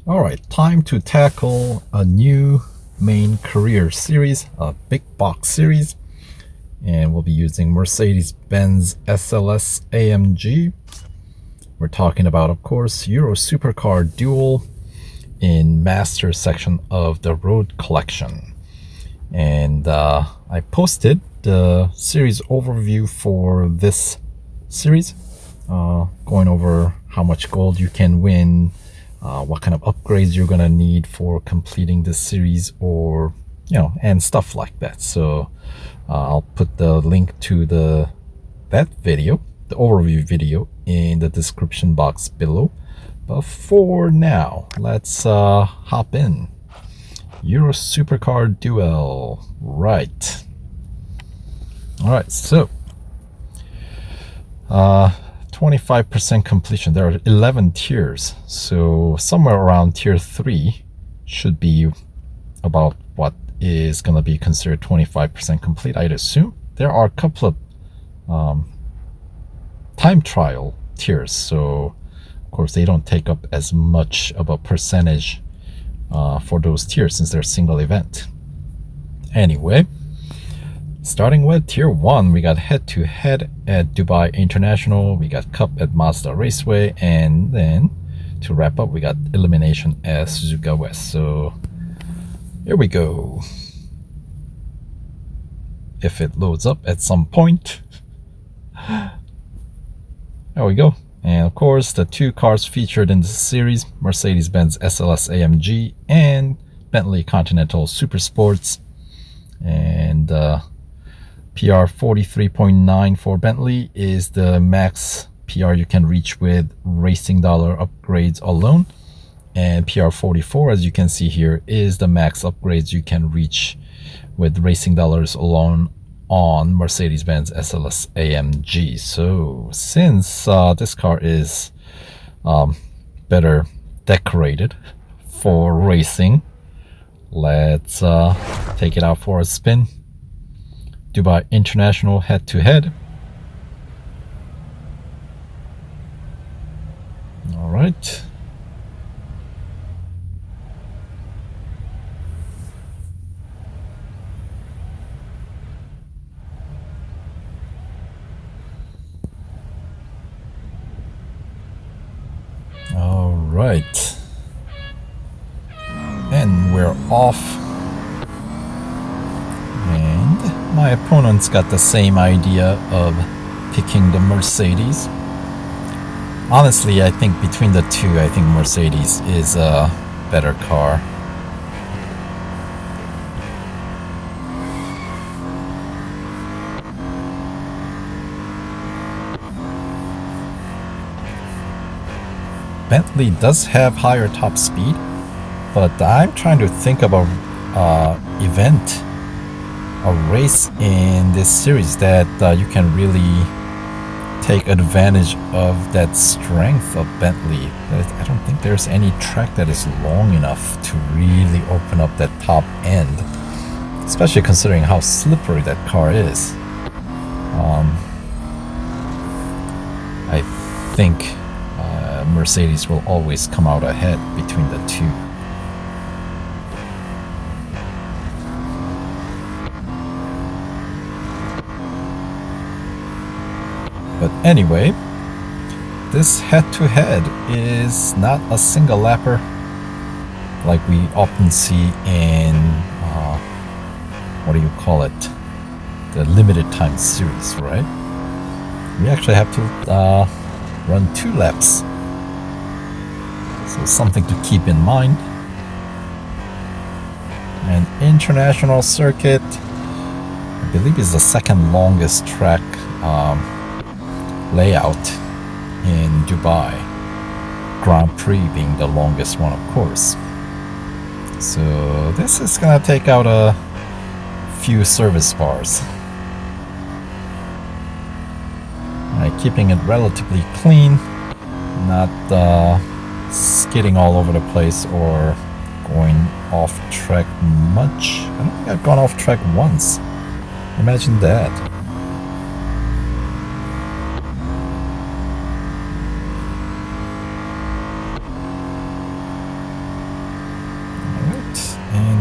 Alright, time to tackle a new main career series, a big box series, and we'll be using Mercedes-Benz SLS AMG. We're talking about, of course, Euro Supercar Duel in Master section of the Road Collection. And I posted the series overview for this series, going over how much gold you can win, what kind of upgrades you're gonna need for completing this series, or and stuff like that. So I'll put the link to that video, the overview video, in the description box below. But for now, let's hop in. Euro Supercar Duel. Right. Alright, so 25% completion. There are 11 tiers, so somewhere around tier 3 should be about what is going to be considered 25% complete, I'd assume. There are a couple of time trial tiers, so of course they don't take up as much of a percentage for those tiers since they're single event. Anyway, starting with tier 1, we got head-to-head at Dubai International, we got Cup at Mazda Raceway, and then to wrap up we got Elimination at Suzuka West. So here we go. If it loads up at some point. There we go. And of course the two cars featured in this series, Mercedes-Benz SLS AMG and Bentley Continental Supersports. And PR 43.9 for Bentley is the max PR you can reach with racing dollar upgrades alone. And PR 44, as you can see here, is the max upgrades you can reach with racing dollars alone on Mercedes-Benz SLS AMG. So since this car is better decorated for racing, let's take it out for a spin. Dubai International head-to-head. All right. All right. And we're off. And my opponent's got the same idea of picking the Mercedes. Honestly, I think between the two, I think Mercedes is a better car. Bentley does have higher top speed, but I'm trying to think of a race in this series that you can really take advantage of that strength of Bentley. I don't think there's any track that is long enough to really open up that top end, especially considering how slippery that car is. I think Mercedes will always come out ahead between the two. But anyway, this head-to-head is not a single lapper like we often see in what do you call it, the limited time series, right? We actually have to run 2 laps. So something to keep in mind. And international circuit, I believe, is the second longest track layout in Dubai. Grand Prix being the longest one, of course. So this is gonna take out a few service bars. Keeping it relatively clean, not skidding all over the place or going off track much. I don't think I've gone off track once. Imagine that.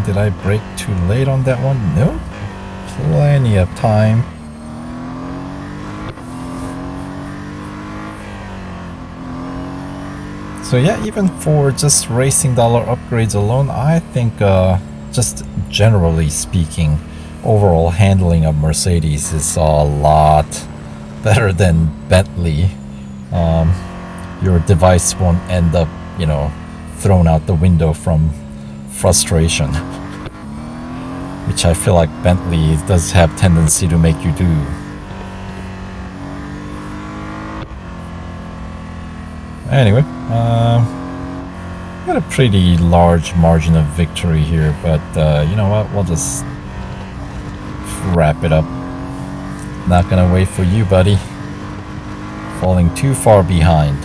Did I brake too late on that one? No. Plenty of time. So yeah, even for just racing dollar upgrades alone, I think just generally speaking, overall handling of Mercedes is a lot better than Bentley. Your device won't end up, you know, thrown out the window from frustration, which I feel like Bentley does have tendency to make you do. Anyway, got a pretty large margin of victory here, but you know what, we'll just wrap it up. Not gonna wait for you, buddy. Falling too far behind.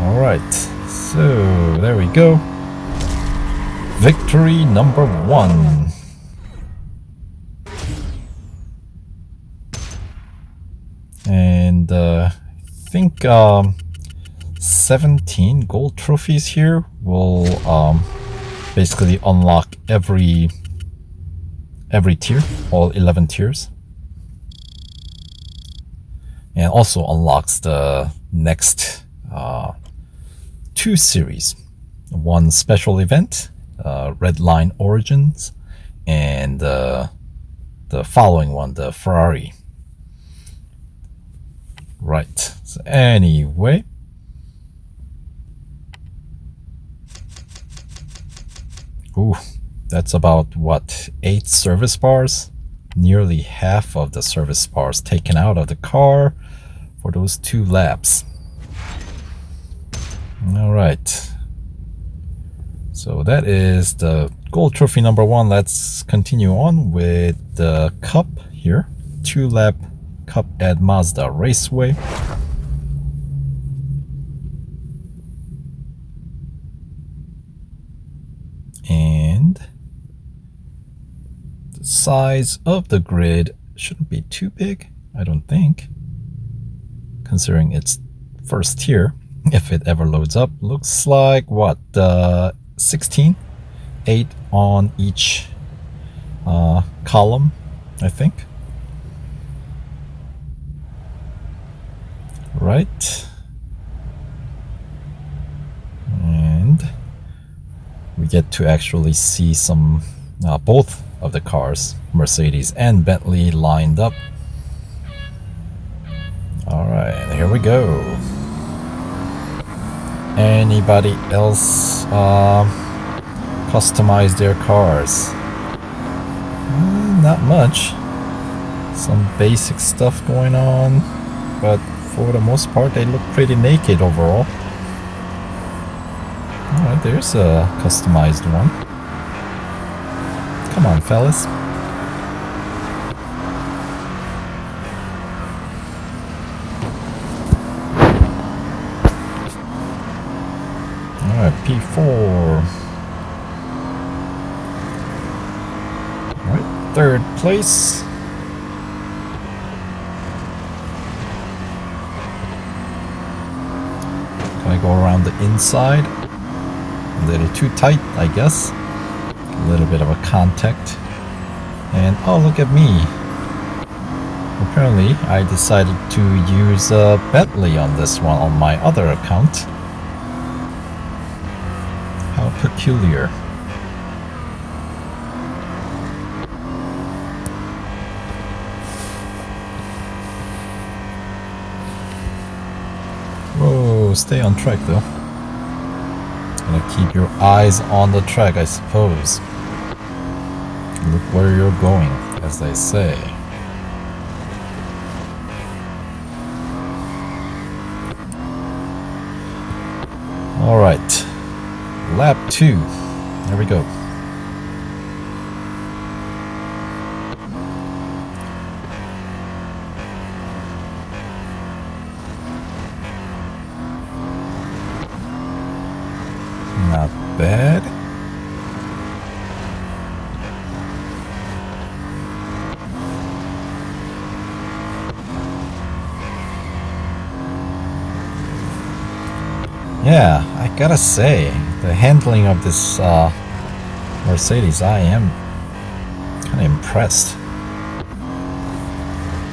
Alright, so there we go. Victory number 1. And I think 17 gold trophies here will basically unlock every tier, all 11 tiers, and also unlocks the next 2 series. One special event, Red Line Origins, and the following one, the Ferrari. Right, so anyway, ooh, that's about what, 8 service bars? Nearly half of the service bars taken out of the car for those 2 laps. Alright, so that is the gold trophy number 1. Let's continue on with the cup here. 2-lap cup at Mazda Raceway. And the size of the grid shouldn't be too big, I don't think, considering it's first tier. If it ever loads up, looks like what, 16, 8 on each column, I think. Right, and we get to actually see some both of the cars, Mercedes and Bentley, lined up. Alright, here we go. Anybody else customize their cars? Not much. Some basic stuff going on, but for the most part they look pretty naked overall. Alright, there's a customized one. Come on, fellas. Alright, P4. Alright, 3rd place. Can I go around the inside? A little too tight, I guess. A little bit of a contact. And oh, look at me. Apparently, I decided to use Bentley on this one on my other account. How peculiar. Whoa, stay on track though. Gotta keep your eyes on the track, I suppose. Look where you're going, as they say. Alright, lap 2. There we go. Not bad. Yeah, I gotta say, the handling of this Mercedes, I am kind of impressed.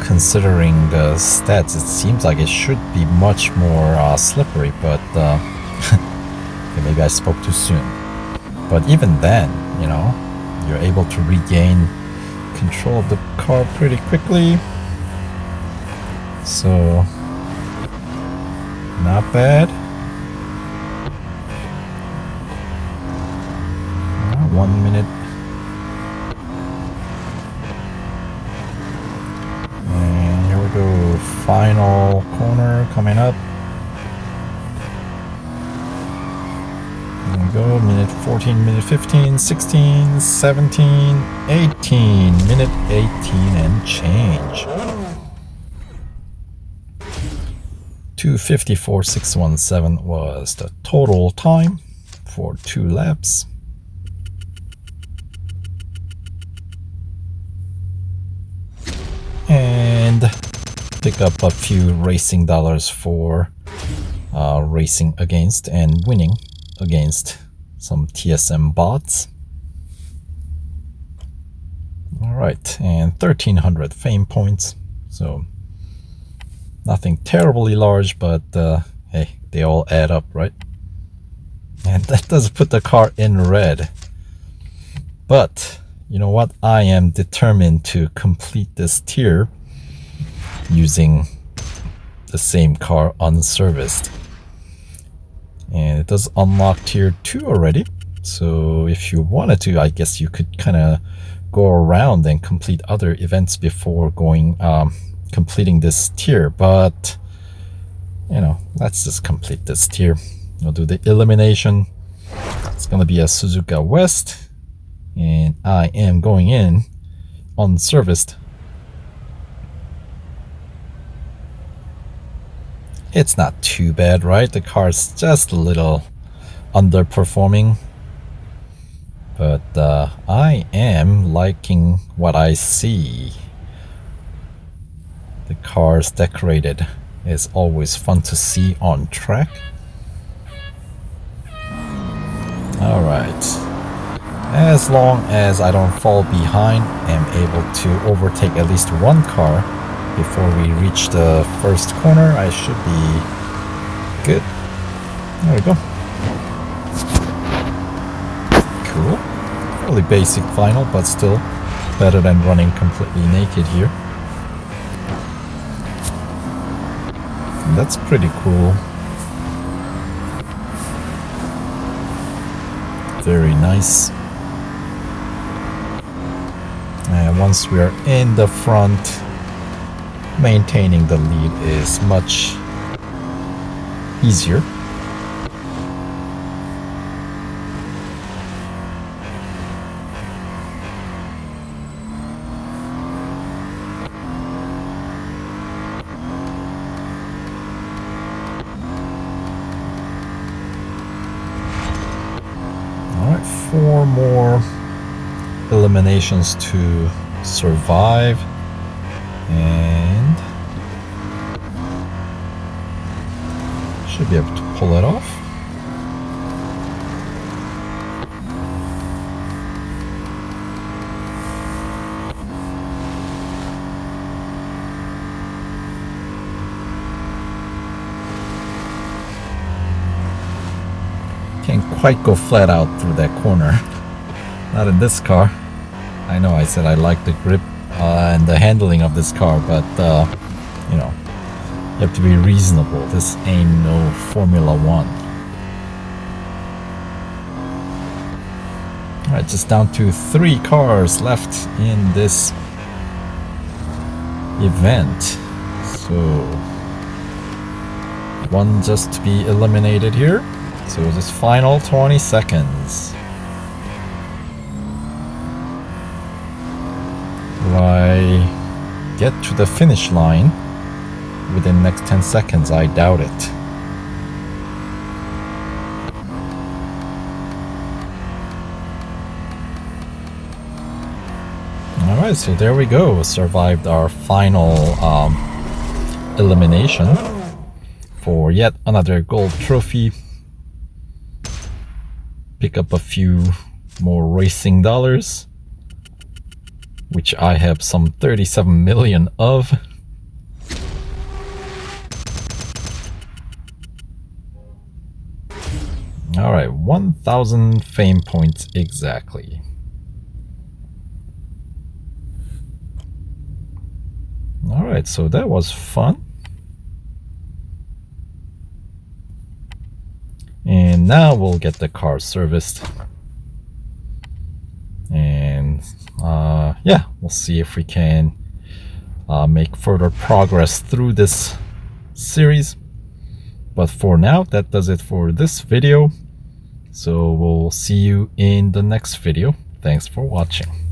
Considering the stats, it seems like it should be much more slippery, but okay, maybe I spoke too soon. But even then, you know, you're able to regain control of the car pretty quickly. So, not bad. 1 minute. And here we go. Final corner coming up. There we go. Minute 14, minute 15, 16, 17, 18. Minute 18 and change. 2:54.617 was the total time for 2 laps. And pick up a few racing dollars for racing against and winning against some TSM bots. Alright, and 1300 fame points, so nothing terribly large, but hey, they all add up, right? And that does put the car in red. But you know what? I am determined to complete this tier using the same car unserviced. And it does unlock tier 2 already. So if you wanted to, I guess you could kind of go around and complete other events before going completing this tier. But you know, let's just complete this tier. We'll do the elimination. It's gonna be a Suzuka West. And I am going in unserviced. It's not too bad, right? The car's just a little underperforming. But I am liking what I see. The car's decorated. It's always fun to see on track. Alright. As long as I don't fall behind, I'm able to overtake at least one car before we reach the first corner, I should be good. There we go. Cool. Fairly basic final, but still better than running completely naked here. And that's pretty cool. Very nice. And once we are in the front, maintaining the lead is much easier. Alright, 4 more eliminations to survive, and should be able to pull it off. Can't quite go flat out through that corner. Not in this car. I know I said I like the grip and the handling of this car, but you know, you have to be reasonable. This ain't no Formula 1. Alright, just down to 3 cars left in this event. So, one just to be eliminated here. So this final 20 seconds. Will I get to the finish line within the next 10 seconds? I doubt it. Alright, so there we go. Survived our final elimination for yet another gold trophy. pick up a few more racing dollars, which I have some 37 million of. Alright, 1,000 fame points exactly. Alright, so that was fun. And now we'll get the car serviced. And yeah, we'll see if we can make further progress through this series. But for now, that does it for this video. So we'll see you in the next video. Thanks for watching.